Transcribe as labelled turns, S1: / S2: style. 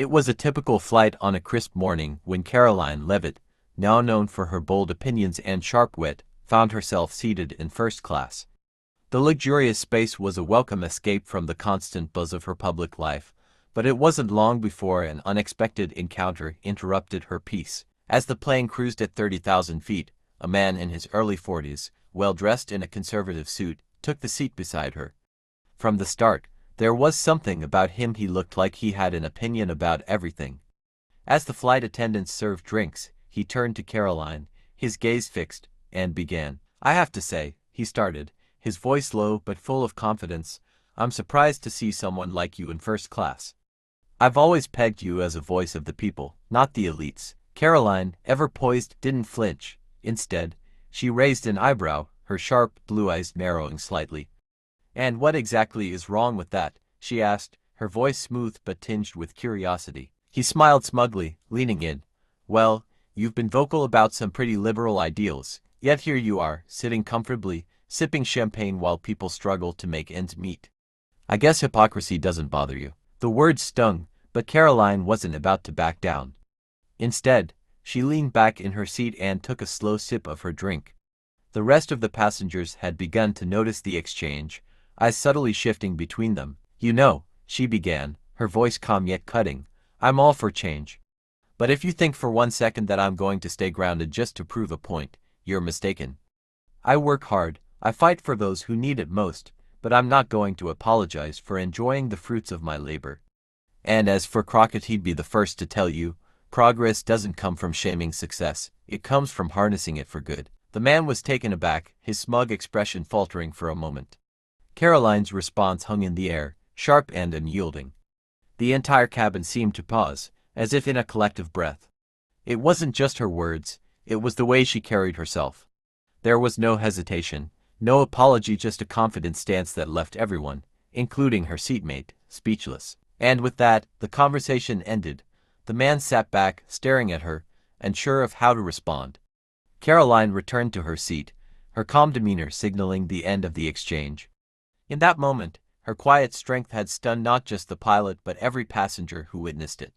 S1: It was a typical flight on a crisp morning when Karoline Leavitt, now known for her bold opinions and sharp wit, found herself seated in first class. The luxurious space was a welcome escape from the constant buzz of her public life, but it wasn't long before an unexpected encounter interrupted her peace. As the plane cruised at 30,000 feet, a man in his early 40s, well dressed in a conservative suit, took the seat beside her. From the start, there was something about him. He looked like he had an opinion about everything. As the flight attendants served drinks, he turned to Karoline, his gaze fixed, and began. "I have to say," he started, his voice low but full of confidence, "I'm surprised to see someone like you in first class. I've always pegged you as a voice of the people, not the elites." Karoline, ever poised, didn't flinch. Instead, she raised an eyebrow, her sharp blue eyes narrowing slightly. "And what exactly is wrong with that?" she asked, her voice smooth but tinged with curiosity. He smiled smugly, leaning in. "Well, you've been vocal about some pretty liberal ideals, yet here you are, sitting comfortably, sipping champagne while people struggle to make ends meet. I guess hypocrisy doesn't bother you." The words stung, but Karoline wasn't about to back down. Instead, she leaned back in her seat and took a slow sip of her drink. The rest of the passengers had begun to notice the exchange, eyes subtly shifting between them. "You know," she began, her voice calm yet cutting, "I'm all for change. But if you think for one second that I'm going to stay grounded just to prove a point, you're mistaken. I work hard, I fight for those who need it most, but I'm not going to apologize for enjoying the fruits of my labor. And as for Crockett, he'd be the first to tell you, progress doesn't come from shaming success, it comes from harnessing it for good." The man was taken aback, his smug expression faltering for a moment. Karoline's response hung in the air, sharp and unyielding. The entire cabin seemed to pause, as if in a collective breath. It wasn't just her words, it was the way she carried herself. There was no hesitation, no apology, just a confident stance that left everyone, including her seatmate, speechless. And with that, the conversation ended. The man sat back, staring at her, unsure of how to respond. Karoline returned to her seat, her calm demeanor signaling the end of the exchange. In that moment, her quiet strength had stunned not just the pilot but every passenger who witnessed it.